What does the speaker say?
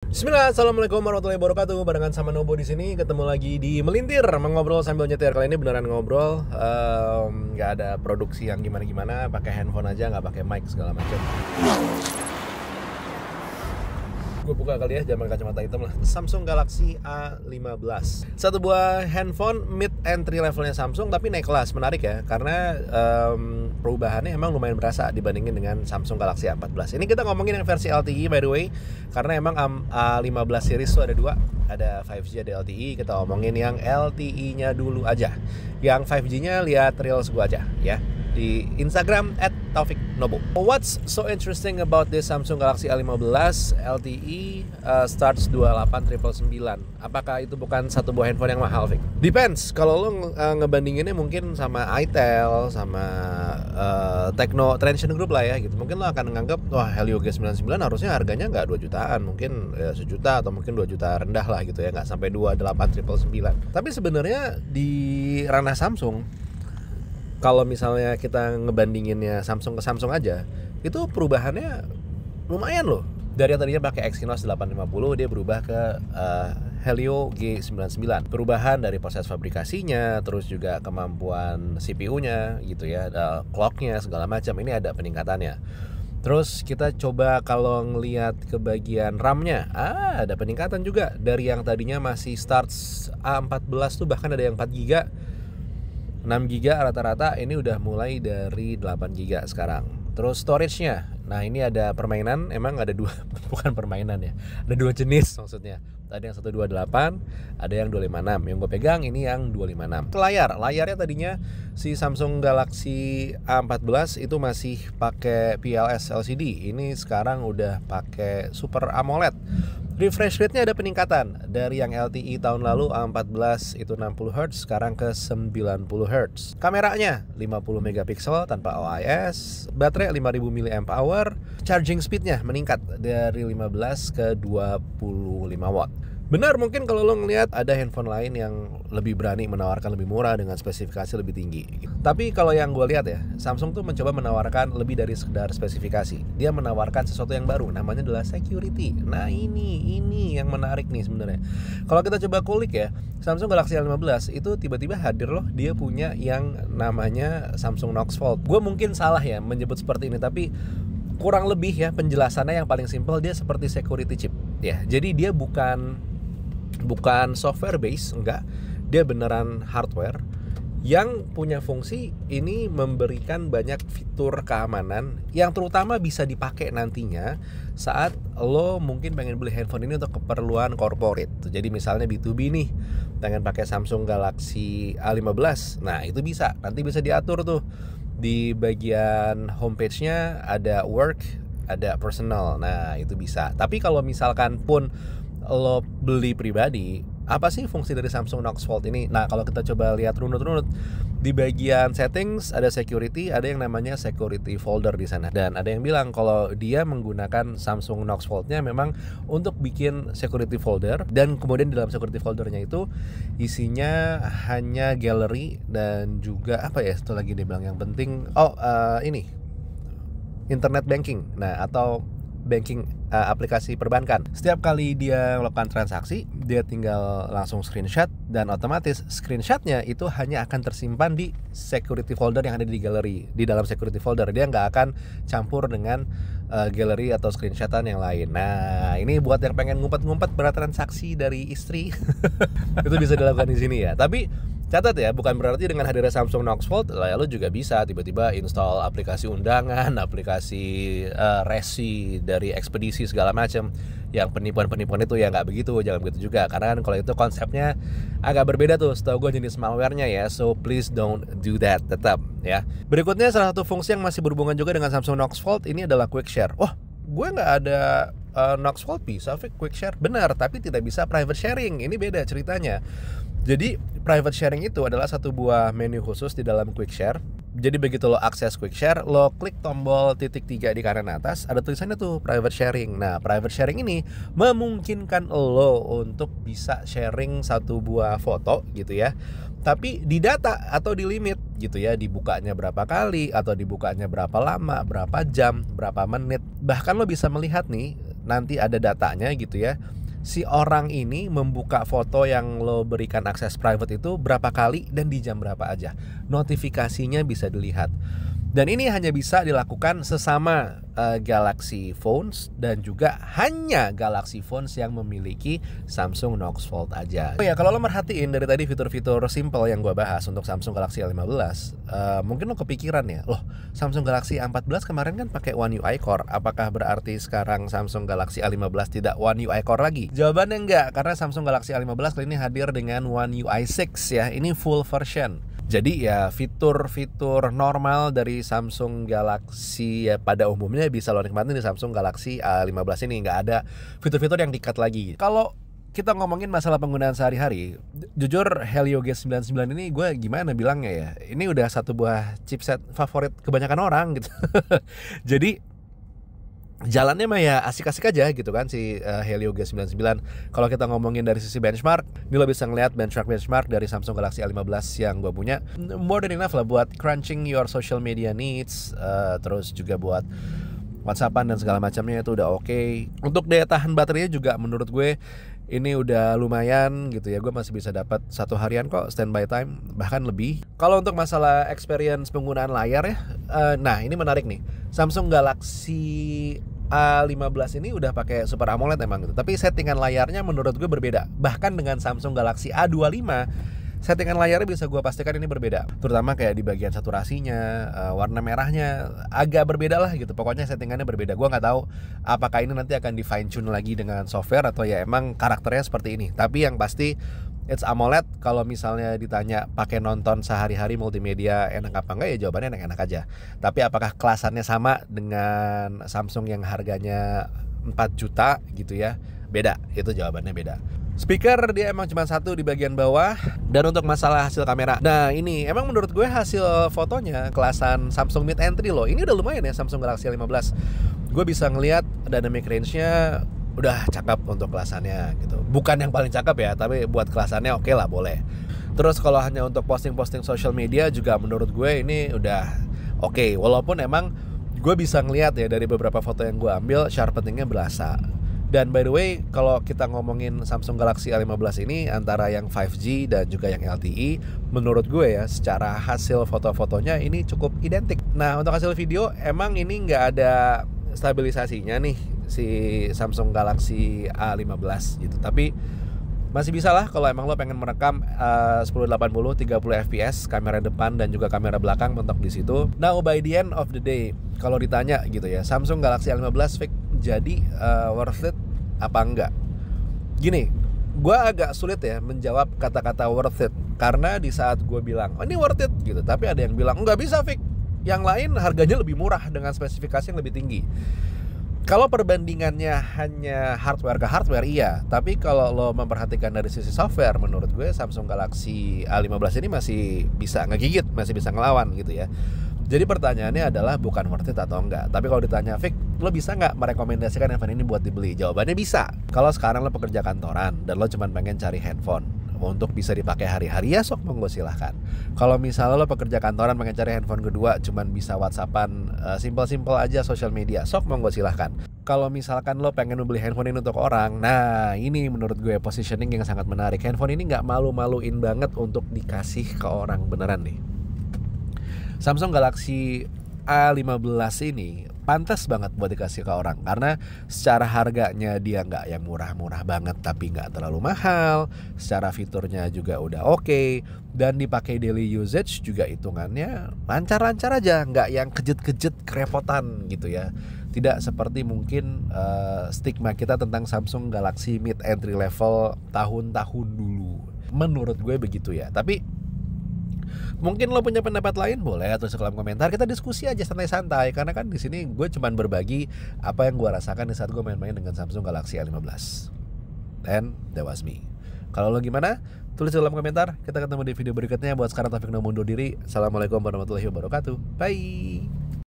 Bismillah, assalamualaikum warahmatullahi wabarakatuh. Barengan sama Nobo di sini, ketemu lagi di Melintir, mengobrol sambil nyetir. Kali ini beneran ngobrol, nggak ada produksi yang gimana-gimana, pakai handphone aja, nggak pakai mic segala macam. Gue buka kali ya, jangan kacamata hitam lah. Samsung Galaxy A15, satu buah handphone mid entry levelnya Samsung, tapi naik kelas. Menarik ya, karena perubahannya emang lumayan berasa dibandingin dengan Samsung Galaxy A14. Ini kita ngomongin yang versi LTE by the way, karena emang A15 series tuh ada dua, ada 5G, ada LTE. Kita ngomongin yang LTE-nya dulu aja. Yang 5G-nya lihat reels gue aja ya di Instagram @taufiknobo. What's so interesting about this Samsung Galaxy A15 LTE starts 28.999? Apakah itu bukan satu buah handphone yang mahal, Fik? Depends. Kalau lo ngebandinginnya mungkin sama itel, sama Tecno Transsion Group lah ya gitu. Mungkin lo akan menganggap wah Helio G99 harusnya harganya nggak 2 jutaan, mungkin ya, 1 juta atau mungkin 2 juta rendah lah gitu ya, nggak sampai 28.999. Tapi sebenarnya di ranah Samsung, kalau misalnya kita ngebandinginnya Samsung ke Samsung aja, itu perubahannya lumayan loh. Dari yang tadinya pakai Exynos 850, dia berubah ke Helio G99. Perubahan dari proses fabrikasinya, terus juga kemampuan CPU-nya gitu ya, clock-nya segala macam, ini ada peningkatannya. Terus kita coba kalau ngelihat ke bagian RAM-nya, ada peningkatan juga. Dari yang tadinya masih starts A14 tuh bahkan ada yang 4 GB, 6 GB rata-rata, ini udah mulai dari 8 GB sekarang. Terus storage-nya, nah ini ada permainan, emang ada dua, bukan permainan ya, ada dua jenis maksudnya. Ada yang 128, ada yang 256. Yang gue pegang ini yang 256. Layarnya tadinya si Samsung Galaxy A14 itu masih pakai PLS LCD. Ini sekarang udah pakai Super AMOLED. Refresh rate-nya ada peningkatan. Dari yang LTE tahun lalu A14 itu 60Hz, sekarang ke 90Hz. Kameranya 50 megapiksel tanpa OIS, baterai 5000 mAh, charging speed-nya meningkat dari 15 ke 25 watt. Benar, mungkin kalau lo ngelihat ada handphone lain yang lebih berani menawarkan lebih murah dengan spesifikasi lebih tinggi. Tapi kalau yang gue lihat ya, Samsung tuh mencoba menawarkan lebih dari sekedar spesifikasi. Dia menawarkan sesuatu yang baru, namanya adalah security. Nah ini yang menarik nih sebenarnya. Kalau kita coba kulik ya, Samsung Galaxy A15 itu tiba-tiba hadir loh, dia punya yang namanya Samsung Knox Vault. Gue mungkin salah ya menyebut seperti ini, tapi kurang lebih ya penjelasannya yang paling simpel, dia seperti security chip ya. Jadi dia bukan software base, enggak, dia beneran hardware yang punya fungsi ini memberikan banyak fitur keamanan yang terutama bisa dipakai nantinya saat lo mungkin pengen beli handphone ini untuk keperluan corporate. Jadi misalnya B2B nih, pengen pakai Samsung Galaxy A15, nah itu bisa, nanti bisa diatur tuh di bagian homepage-nya, ada work, ada personal, nah itu bisa. Tapi kalau misalkan pun lo beli pribadi, apa sih fungsi dari Samsung Knox Vault ini? Nah kalau kita coba lihat runut-runut, di bagian settings ada security, ada yang namanya security folder di sana. Dan ada yang bilang kalau dia menggunakan Samsung Knox Vault-nya memang untuk bikin security folder, dan kemudian di dalam security foldernya itu isinya hanya gallery dan juga apa ya, itu lagi dia bilang yang penting, ini internet banking, nah atau banking, aplikasi perbankan. Setiap kali dia melakukan transaksi, dia tinggal langsung screenshot, dan otomatis screenshotnya itu hanya akan tersimpan di security folder yang ada di gallery. Di dalam security folder dia nggak akan campur dengan gallery atau screenshotan yang lain. Nah ini buat yang pengen ngumpet-ngumpet bertransaksi dari istri itu bisa dilakukan di sini ya. Tapi catat ya, bukan berarti dengan hadirnya Samsung Knox Vault lo juga bisa tiba-tiba install aplikasi undangan, aplikasi resi dari ekspedisi segala macam. Yang penipuan-penipuan itu ya nggak begitu, jangan begitu juga. Karena kan kalau itu konsepnya agak berbeda tuh, setahu gue jenis malware-nya ya. So please don't do that, tetap ya. Berikutnya salah satu fungsi yang masih berhubungan juga dengan Samsung Knox Vault ini adalah Quick Share. Wah, gue nggak ada Knox Vault bisa Quick Share, benar, tapi tidak bisa private sharing. Ini beda ceritanya. Jadi private sharing itu adalah satu buah menu khusus di dalam Quick Share. Jadi begitu lo akses Quick Share, lo klik tombol titik 3 di kanan atas, ada tulisannya tuh private sharing. Nah private sharing ini memungkinkan lo untuk bisa sharing satu buah foto gitu ya, tapi di data atau di limit gitu ya, dibukanya berapa kali atau dibukanya berapa lama, berapa jam, berapa menit. Bahkan lo bisa melihat nih nanti ada datanya gitu ya, si orang ini membuka foto yang lo berikan akses private itu berapa kali dan di jam berapa aja. Notifikasinya bisa dilihat. Dan ini hanya bisa dilakukan sesama Galaxy Phones dan juga hanya Galaxy Phones yang memiliki Samsung Knox Fold aja. Oh ya, kalau lo merhatiin dari tadi fitur-fitur simple yang gue bahas untuk Samsung Galaxy A15, mungkin lo kepikiran ya, loh Samsung Galaxy A14 kemarin kan pakai One UI Core, apakah berarti sekarang Samsung Galaxy A15 tidak One UI Core lagi? Jawabannya enggak, karena Samsung Galaxy A15 kali ini hadir dengan One UI 6 ya, ini full version. Jadi ya fitur-fitur normal dari Samsung Galaxy ya pada umumnya bisa lo nikmatin di Samsung Galaxy A15 ini, nggak ada fitur-fitur yang di-cut lagi. Kalau kita ngomongin masalah penggunaan sehari-hari, jujur Helio G99 ini gue gimana bilangnya ya, ini udah satu buah chipset favorit kebanyakan orang gitu. Jadi jalannya mah ya asik-asik aja gitu kan si Helio G99. Kalau kita ngomongin dari sisi benchmark, ini lo bisa ngeliat benchmark dari Samsung Galaxy A15 yang gue punya, more than enough lah buat crunching your social media needs, terus juga buat WhatsAppan dan segala macamnya itu udah oke. Untuk daya tahan baterainya juga menurut gue ini udah lumayan gitu ya, gue masih bisa dapat 1 harian kok standby time, bahkan lebih. Kalau untuk masalah experience penggunaan layar ya, nah ini menarik nih, Samsung Galaxy A15 ini udah pakai Super AMOLED emang gitu, tapi settingan layarnya menurut gue berbeda. Bahkan dengan Samsung Galaxy A25, settingan layarnya bisa gue pastikan ini berbeda. Terutama kayak di bagian saturasinya, warna merahnya agak berbeda lah gitu. Pokoknya settingannya berbeda. Gue nggak tahu apakah ini nanti akan di fine tune lagi dengan software atau ya emang karakternya seperti ini. Tapi yang pasti it's AMOLED. Kalau misalnya ditanya pakai nonton sehari-hari multimedia enak apa enggak, ya jawabannya enak-enak aja. Tapi apakah kelasannya sama dengan Samsung yang harganya 4 juta gitu ya? Beda, itu jawabannya beda. Speaker dia emang cuma satu di bagian bawah. Dan untuk masalah hasil kamera, nah ini emang menurut gue hasil fotonya kelasan Samsung Mid Entry loh. Ini udah lumayan ya Samsung Galaxy A15. Gue bisa ngelihat dynamic range-nya udah cakep untuk kelasannya gitu. Bukan yang paling cakep ya, tapi buat kelasannya oke lah, boleh. Terus kalau hanya untuk posting-posting social media juga menurut gue ini udah oke. Walaupun emang gue bisa ngelihat ya dari beberapa foto yang gue ambil, sharpeningnya berasa. Dan by the way, kalau kita ngomongin Samsung Galaxy A15 ini antara yang 5G dan juga yang LTE, menurut gue ya secara hasil foto-fotonya ini cukup identik. Nah untuk hasil video emang ini nggak ada stabilisasinya nih si Samsung Galaxy A15 gitu. Tapi masih bisa lah kalau emang lo pengen merekam 1080 30 fps, kamera depan dan juga kamera belakang mentok di situ. Now by the end of the day, kalau ditanya gitu ya, Samsung Galaxy A15 fix jadi worth it apa enggak? Gini, gue agak sulit ya menjawab kata-kata worth it, karena di saat gue bilang oh, ini worth it gitu, tapi ada yang bilang nggak bisa fix, yang lain harganya lebih murah dengan spesifikasi yang lebih tinggi. Kalau perbandingannya hanya hardware ke hardware, iya. Tapi kalau lo memperhatikan dari sisi software, menurut gue Samsung Galaxy A15 ini masih bisa ngegigit, masih bisa ngelawan gitu ya. Jadi pertanyaannya adalah bukan worth it atau enggak. Tapi kalau ditanya, Fik, lo bisa nggak merekomendasikan handphone ini buat dibeli? Jawabannya bisa. Kalau sekarang lo pekerja kantoran dan lo cuma pengen cari handphone untuk bisa dipakai hari-hari, ya sok monggo silahkan. Kalau misalnya lo pekerja kantoran pengen cari handphone kedua cuman bisa WhatsAppan, simple-simple aja social media, sok monggo silahkan. Kalau misalkan lo pengen membeli handphone ini untuk orang, nah ini menurut gue positioning yang sangat menarik. Handphone ini nggak malu-maluin banget untuk dikasih ke orang beneran nih. Samsung Galaxy A15 ini pantas banget buat dikasih ke orang, karena secara harganya dia nggak yang murah-murah banget tapi nggak terlalu mahal, secara fiturnya juga udah oke, dan dipakai daily usage juga hitungannya lancar-lancar aja, nggak yang kejet-kejet kerepotan gitu ya. Tidak seperti mungkin stigma kita tentang Samsung Galaxy mid entry level tahun-tahun dulu. Menurut gue begitu ya. Tapi mungkin lo punya pendapat lain, boleh tulis di kolom komentar, kita diskusi aja santai-santai. Karena kan di sini gue cuman berbagi apa yang gue rasakan di saat gue main-main dengan Samsung Galaxy A15. And that was me. Kalau lo gimana? Tulis di kolom komentar. Kita ketemu di video berikutnya. Buat sekarang Taufik Nomo undur diri. Assalamualaikum warahmatullahi wabarakatuh. Bye.